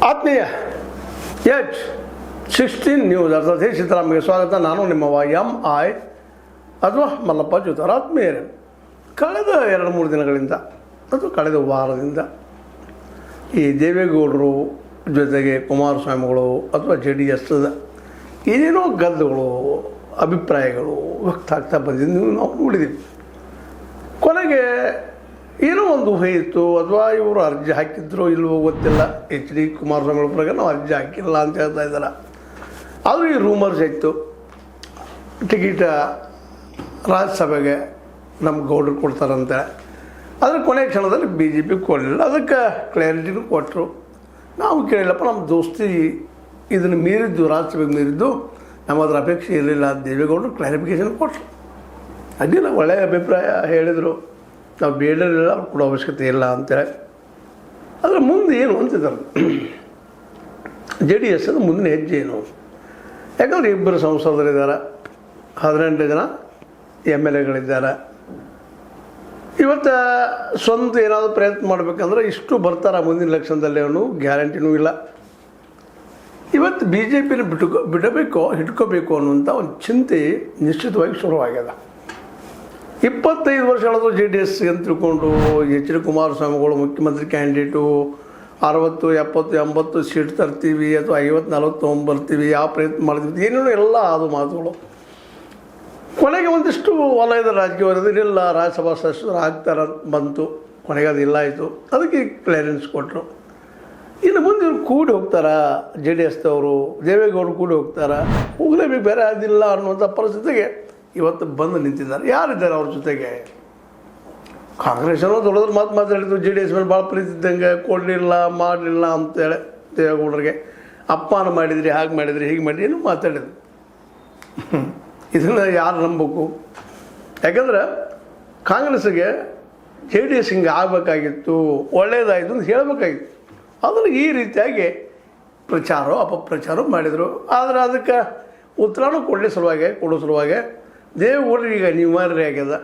ಆತ್ಮೀಯ H16 news ಅರ್ಥಾತ್ ಸಿದ್ದರಾಮಯ್ಯ ಸ್ವಾಗತ. ನಾನು ನಿಮ್ಮವ MI ಅಥವಾ ಮಲ್ಲಪ್ಪ ಜೋತಾರ. ಆತ್ಮೀಯರೇ, ಕಳೆದ 2-3 ದಿನಗಳಿಂದ ಅಥವಾ ಕಳೆದ ವಾರದಿಂದ ಈ ದೇವೇಗೌಡರು ಜೊತೆಗೆ ಕುಮಾರಸ್ವಾಮಿಗಳು ಅಥವಾ JDS ಏನೇನೋ ಗದ್ದಗಳು ಅಭಿಪ್ರಾಯಗಳು ವ್ಯಕ್ತ ಆಗ್ತಾ ಬಂದಿದ್ದು ನಾವು ನೋಡಿದ್ದೀವಿ. ಕೊನೆಗೆ ಏನೋ ಒಂದು ಊಹೆ ಇತ್ತು, ಅಥವಾ ಇವರು ಅರ್ಜಿ ಹಾಕಿದ್ರು ಇಲ್ಲವೋ ಗೊತ್ತಿಲ್ಲ. HD ಕುಮಾರಸ್ವಾಮಿಗಳ ಪ್ರಕಾರ ನಾವು ಅರ್ಜಿ ಹಾಕಿಲ್ಲ ಅಂತ ಹೇಳ್ತಾ ಇದ್ದಾರೆ. ಆದರೂ ಈ ರೂಮರ್ಸ್ ಇತ್ತು, ಟಿಕೆಟ್ ರಾಜ್ಯಸಭೆಗೆ ನಮ್ಮ ಗೌಡರು ಕೊಡ್ತಾರಂತೆ. ಆದರೆ ಕೊನೆಯ ಕ್ಷಣದಲ್ಲಿ BJP ಕೊಡಲಿಲ್ಲ. ಅದಕ್ಕೆ ಕ್ಲಾರಿಟಿನೂ ಕೊಟ್ಟರು. ನಾವು ಕೇಳಿಲ್ಲಪ್ಪ, ನಮ್ಮ ದೋಸ್ತಿ ಇದನ್ನು ಮೀರಿದ್ದು, ರಾಜ್ಯಸಭೆಗೆ ಮೀರಿದ್ದು, ನಮ್ಮ ಅದ್ರ ಅಪೇಕ್ಷೆ ಇರಲಿಲ್ಲ. ದೇವೇಗೌಡರು ಕ್ಲಾರಿಫಿಕೇಷನ್ ಕೊಟ್ಟರು. ಅಡ್ಡಿಲ್ಲ, ಒಳ್ಳೆಯ ಅಭಿಪ್ರಾಯ ಹೇಳಿದರು. ನಾವು ಬೇಡಲಿಲ್ಲ, ಅವ್ರು ಕೊಡೋ ಅವಶ್ಯಕತೆ ಇಲ್ಲ ಅಂತೇಳಿ. ಆದರೆ ಮುಂದೆ ಏನು ಅಂತಿದ್ದಾರೆ JDS ಮುಂದಿನ ಹೆಜ್ಜೆ ಏನು? ಯಾಕಂದರೆ 2 ಸಂಸದರಿದ್ದಾರೆ, 18 ಜನ MLAಗಳಿದ್ದಾರೆ. ಇವತ್ತು ಸ್ವಂತ ಏನಾದರೂ ಪ್ರಯತ್ನ ಮಾಡಬೇಕಂದ್ರೆ ಇಷ್ಟು ಬರ್ತಾರೆ ಮುಂದಿನ ಎಲೆಕ್ಷನ್ದಲ್ಲಿ ಅನ್ನೋ ಗ್ಯಾರಂಟಿನೂ ಇಲ್ಲ. ಇವತ್ತು BJPನ ಬಿಡಬೇಕೋ ಹಿಡ್ಕೋಬೇಕು ಅನ್ನುವಂಥ ಒಂದು ಚಿಂತೆ ನಿಶ್ಚಿತವಾಗಿ ಶುರುವಾಗ್ಯದ. 25 ವರ್ಷಗಳದ್ದು JDS ಅಂತ ತಿಳ್ಕೊಂಡು HD ಕುಮಾರಸ್ವಾಮಿಗಳು ಮುಖ್ಯಮಂತ್ರಿ ಕ್ಯಾಂಡಿಡೇಟು 60, 70, 80 ಸೀಟ್ ತರ್ತೀವಿ ಅಥವಾ 50, 40 ತೊಗೊಂಬರ್ತೀವಿ, ಆ ಪ್ರಯತ್ನ ಮಾಡ್ತೀವಿ, ಏನೇನೋ ಎಲ್ಲ ಅದು ಮಾತುಗಳು. ಕೊನೆಗೆ ಒಂದಿಷ್ಟು ವಲಯದ ರಾಜಕೀಯ ವರದಿಲ್ಲ, ರಾಜ್ಯಸಭಾ ಸದಸ್ಯರು ಆಗ್ತಾರೆ ಬಂತು. ಕೊನೆಗೆ ಅದು ಇಲ್ಲ ಆಯಿತು. ಅದಕ್ಕೆ ಕ್ಲಿಯರೆನ್ಸ್ ಕೊಟ್ಟರು. ಇನ್ನು ಮುಂದೆ ಇವ್ರು ಕೂಡಿ ಹೋಗ್ತಾರಾ, JDSದವರು ದೇವೇಗೌಡರು ಕೂಡಿ ಹೋಗ್ತಾರಾ, ಹೋಗಲೇಬೇಕು, ಬೇರೆ ಅದಿಲ್ಲ ಅನ್ನುವಂಥ ಪರಿಸ್ಥಿತಿಗೆ ಇವತ್ತು ಬಂದು ನಿಂತಿದ್ದಾರೆ. ಯಾರಿದ್ದಾರೆ ಅವ್ರ ಜೊತೆಗೆ? ಕಾಂಗ್ರೆಸ್ಸನ್ನು ದೊಡ್ಡದ್ರ ಮಾತಾಡಿದ್ರು, JDS ಮೇಲೆ ಭಾಳ ಪ್ರೀತಿ ಇದ್ದಂಗೆ, ಕೊಡಲಿಲ್ಲ ಮಾಡಲಿಲ್ಲ ಅಂತೇಳಿ ದೇವೇಗೌಡರಿಗೆ ಅಪಮಾನ ಮಾಡಿದ್ರಿ, ಹಾಗೆ ಮಾಡಿದ್ರಿ, ಹೀಗೆ ಮಾಡಿದ್ರಿ ಏನು ಮಾತಾಡಿದ್ರು. ಇದನ್ನು ಯಾರು ನಂಬಬೇಕು? ಯಾಕಂದ್ರೆ ಕಾಂಗ್ರೆಸ್ಸಿಗೆ JDS ಹಿಂಗೆ ಆಗಬೇಕಾಗಿತ್ತು, ಒಳ್ಳೆಯದಾಯಿತು ಅಂತ ಹೇಳಬೇಕಾಗಿತ್ತು. ಅದನ್ನು ಈ ರೀತಿಯಾಗಿ ಪ್ರಚಾರ ಅಪಪ್ರಚಾರ ಮಾಡಿದರು. ಆದರೆ ಅದಕ್ಕೆ ಉತ್ತರನೂ ಕೊಡೋ ಸಲುವಾಗಿ ದೇವೇಗೌಡರಿಗೆ ಈಗ ಅನಿವಾರ್ಯ ಆಗ್ಯದ.